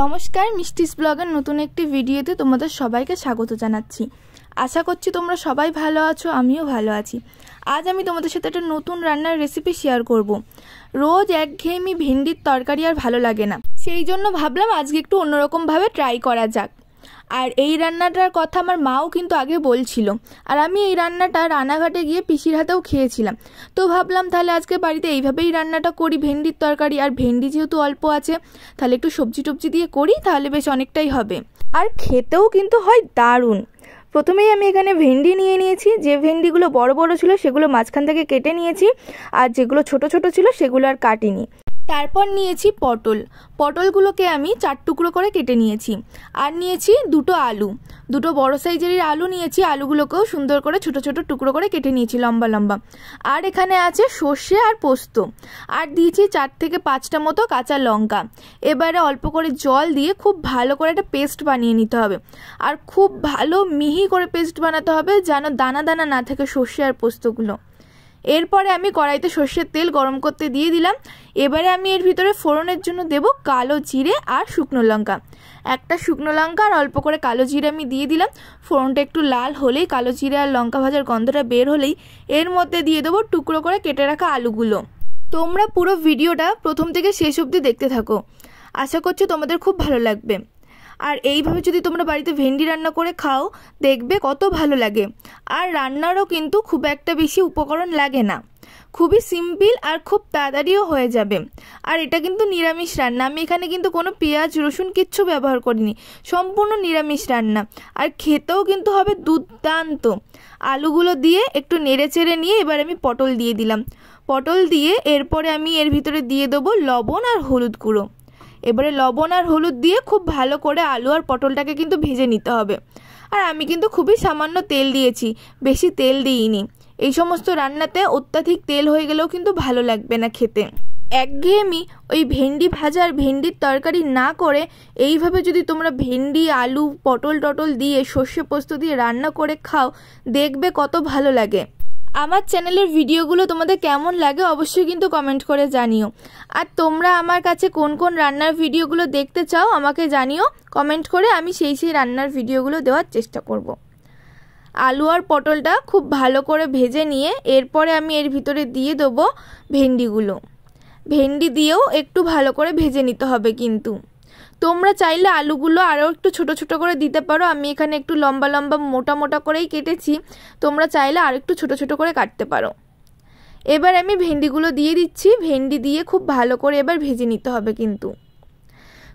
নমস্কার, মিষ্টিস ব্লগের নতুন একটি ভিডিওতে তোমাদের সবাইকে স্বাগত জানাচ্ছি। আশা করছি তোমরা সবাই ভালো আছো, আমিও ভালো আছি। আজ আমি তোমাদের সাথে একটা নতুন রান্নার রেসিপি শেয়ার করব। রোজ একঘেয়েমি ভেন্ডির তরকারি আর ভালো লাগে না, সেই জন্য ভাবলাম আজকে একটু অন্যরকমভাবে ট্রাই করা যাক। আর এই রান্নাটার কথা আমার মাও কিন্তু আগে বলছিল, আর আমি এই রান্নাটা রানাঘাটে গিয়ে পিসির হাতেও খেয়েছিলাম। তো ভাবলাম তাহলে আজকে বাড়িতে এইভাবেই রান্নাটা করি, ভেন্ডির তরকারি। আর ভেন্ডি যেহেতু অল্প আছে, তাহলে একটু সবজি টবজি দিয়ে করি, তাহলে বেশ অনেকটাই হবে। আর খেতেও কিন্তু হয় দারুণ। প্রথমেই আমি এখানে ভেন্ডি নিয়ে নিয়েছি। যে ভেন্ডিগুলো বড় বড় ছিল সেগুলো মাঝখান থেকে কেটে নিয়েছি, আর যেগুলো ছোট ছোট ছিল সেগুলো আর কাটিনি। তারপর নিয়েছি পটলগুলোকে আমি 4 টুকরো করে কেটে নিয়েছি। আর নিয়েছি দুটো আলু, দুটো বড় সাইজের আলু নিয়েছি। আলুগুলোকেও সুন্দর করে ছোট ছোট টুকরো করে কেটে নিয়েছি লম্বা লম্বা। আর এখানে আছে সর্ষে আর পোস্ত, আর দিয়েছি 4 থেকে 5টা মতো কাঁচা লঙ্কা। এবারে অল্প করে জল দিয়ে খুব ভালো করে একটা পেস্ট বানিয়ে নিতে হবে। আর খুব ভালো মিহি করে পেস্ট বানাতে হবে, যেন দানা দানা না থাকে সর্ষে আর পোস্তগুলো। এরপরে আমি কড়াইতে সর্ষের তেল গরম করতে দিয়ে দিলাম। এবারে আমি এর ভিতরে ফোড়নের জন্য দেব কালো জিরে আর শুকনো লঙ্কা। একটা শুকনো লঙ্কা আর অল্প করে কালো জিরে আমি দিয়ে দিলাম। ফোড়নটা একটু লাল হলেই, কালো জিরে আর লঙ্কা ভাজার গন্ধটা বের হলেই এর মধ্যে দিয়ে দেবো টুকরো করে কেটে রাখা আলুগুলো। তোমরা পুরো ভিডিওটা প্রথম থেকে শেষ অবধি দেখতে থাকো, আশা করছি তোমাদের খুব ভালো লাগবে। আর এইভাবে যদি তোমরা বাড়িতে ভেন্ডি রান্না করে খাও, দেখবে কত ভালো লাগে। আর রান্নারও কিন্তু খুব একটা বেশি উপকরণ লাগে না, খুবই সিম্পল আর খুব তাড়াতাড়িও হয়ে যাবে। আর এটা কিন্তু নিরামিষ রান্না, আমি এখানে কিন্তু কোনো পেঁয়াজ রসুন কিচ্ছু ব্যবহার করিনি, সম্পূর্ণ নিরামিষ রান্না। আর খেতেও কিন্তু হবে দুর্দান্ত। আলুগুলো দিয়ে একটু নেড়ে চেড়ে নিয়ে এবার আমি পটল দিয়ে দিলাম। পটল দিয়ে এরপরে আমি এর ভিতরে দিয়ে দেবো লবণ আর হলুদ গুঁড়ো। এবারে লবণ আর হলুদ দিয়ে খুব ভালো করে আলু আর পটলটাকে কিন্তু ভেজে নিতে হবে। আর আমি কিন্তু খুবই সামান্য তেল দিয়েছি, বেশি তেল দিইনি। এই সমস্ত রান্নাতে অত্যাধিক তেল হয়ে গেলেও কিন্তু ভালো লাগবে না খেতে। একঘেয়েমি ওই ভেন্ডি ভাজা আর ভেন্ডির তরকারি না করে এইভাবে যদি তোমরা ভেন্ডি আলু পটল টটল দিয়ে সর্ষে পোস্ত দিয়ে রান্না করে খাও, দেখবে কত ভালো লাগে। আমার চ্যানেলের ভিডিওগুলো তোমাদের কেমন লাগে অবশ্যই কিন্তু কমেন্ট করে জানিও। আর তোমরা আমার কাছে কোন কোন রান্নার ভিডিওগুলো দেখতে চাও আমাকে জানিও কমেন্ট করে, আমি সেই রান্নার ভিডিওগুলো দেওয়ার চেষ্টা করব। আলু আর পটলটা খুব ভালো করে ভেজে নিয়ে এরপরে আমি এর ভিতরে দিয়ে দেবো ভেন্ডিগুলো। ভেন্ডি দিয়েও একটু ভালো করে ভেজে নিতে হবে কিন্তু। তোমরা চাইলে আলুগুলো আরও একটু ছোট ছোট করে দিতে পারো, আমি এখানে একটু লম্বা লম্বা মোটা মোটা করেই কেটেছি, তোমরা চাইলে আর একটু ছোট ছোট করে কাটতে পারো। এবার আমি ভেন্ডিগুলো দিয়ে দিচ্ছি। ভেন্ডি দিয়ে খুব ভালো করে এবার ভেজে নিতে হবে কিন্তু,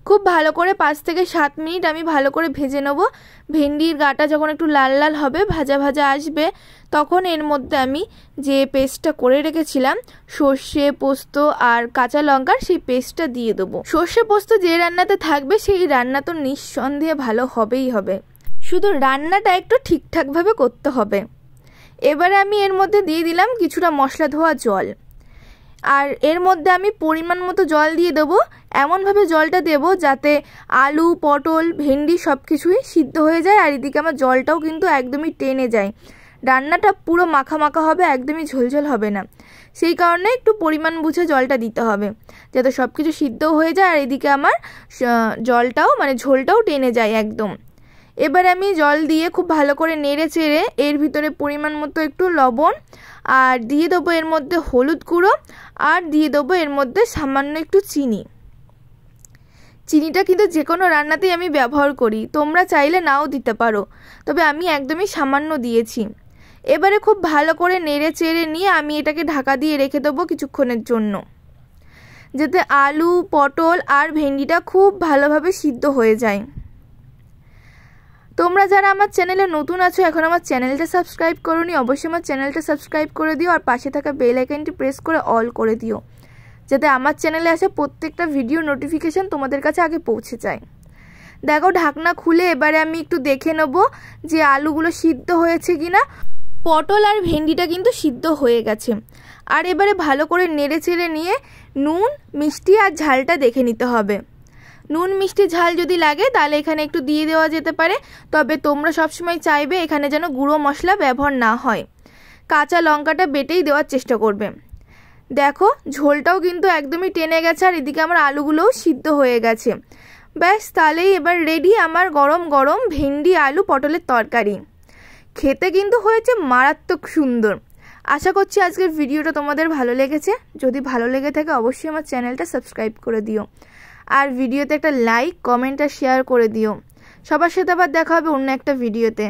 খুব ভালো করে 5 থেকে 7 মিনিট আমি ভালো করে ভেজে নেব। ভেন্ডির গাটা যখন একটু লাল লাল হবে, ভাজা ভাজা আসবে, তখন এর মধ্যে আমি যে পেস্টটা করে রেখেছিলাম সর্ষে পোস্ত আর কাঁচা লঙ্কার, সেই পেস্টটা দিয়ে দেবো। সর্ষে পোস্ত যে রান্নাতে থাকবে সেই রান্না তো নিঃসন্দেহে ভালো হবেই হবে, শুধু রান্নাটা একটু ঠিকঠাকভাবে করতে হবে। এবারে আমি এর মধ্যে দিয়ে দিলাম কিছুটা মশলা ধোয়া জল। আর এর মধ্যে আমি পরিমাণ মতো জল দিয়ে দেবো। এমনভাবে জলটা দেবো যাতে আলু পটল ভেন্ডি সব কিছুই সিদ্ধ হয়ে যায়, আর এদিকে আমার জলটাও কিন্তু একদমই টেনে যায়। রান্নাটা পুরো মাখা মাখা হবে, একদমই ঝোলঝোল হবে না। সেই কারণে একটু পরিমাণ বুঝে জলটা দিতে হবে, যাতে সব কিছু সিদ্ধও হয়ে যায় আর এদিকে আমার জলটাও মানে ঝোলটাও টেনে যায় একদম। এবার আমি জল দিয়ে খুব ভালো করে নেড়ে চেড়ে এর ভিতরে পরিমাণ মতো একটু লবণ, আর দিয়ে দেবো এর মধ্যে হলুদ গুঁড়ো, আর দিয়ে দেবো এর মধ্যে সামান্য একটু চিনি। চিনিটা কিন্তু যে কোনো রান্নাতেই আমি ব্যবহার করি, তোমরা চাইলে নাও দিতে পারো, তবে আমি একদমই সামান্য দিয়েছি। এবারে খুব ভালো করে নেড়ে চেড়ে নিয়ে আমি এটাকে ঢাকা দিয়ে রেখে দেবো কিছুক্ষণের জন্য, যাতে আলু পটল আর ভেন্ডিটা খুব ভালোভাবে সিদ্ধ হয়ে যায়। তোমরা যারা আমার চ্যানেলে নতুন আছো, এখন আমার চ্যানেলটা সাবস্ক্রাইব করোনি, অবশ্যই আমার চ্যানেলটা সাবস্ক্রাইব করে দিও। আর পাশে থাকা বেল আইকনটি প্রেস করে অল করে দিও, যাতে আমার চ্যানেলে আসা প্রত্যেকটা ভিডিও নোটিফিকেশান তোমাদের কাছে আগে পৌঁছে যায়। দেখো ঢাকনা খুলে এবারে আমি একটু দেখে নেব যে আলুগুলো সিদ্ধ হয়েছে কিনা। পটল আর ভেন্ডিটা কিন্তু সিদ্ধ হয়ে গেছে। আর এবারে ভালো করে নেড়ে চেড়ে নিয়ে নুন মিষ্টি আর ঝালটা দেখে নিতে হবে। নুন মিষ্টি ঝাল যদি লাগে তাহলে এখানে একটু দিয়ে দেওয়া যেতে পারে, তবে তোমরা সবসময় চাইবে এখানে যেন গুঁড়ো মশলা ব্যবহার না হয়। কাঁচা লঙ্কাটা বেটেই দেওয়ার চেষ্টা করবে। দেখো ঝোলটাও কিন্তু একদমই টেনে গেছে, আর এদিকে আমার আলুগুলোও সিদ্ধ হয়ে গেছে। ব্যাস তাহলেই এবার রেডি আমার গরম গরম ভেন্ডি আলু পটলের তরকারি। খেতে কিন্তু হয়েছে মারাত্মক সুন্দর। আশা করছি আজকের ভিডিওটা তোমাদের ভালো লেগেছে। যদি ভালো লেগে থাকে অবশ্যই আমার চ্যানেলটা সাবস্ক্রাইব করে দিও, আর ভিডিওতে একটা লাইক, কমেন্ট আর শেয়ার করে দিও। সবার সাথে আবার দেখা হবে অন্য একটা ভিডিওতে।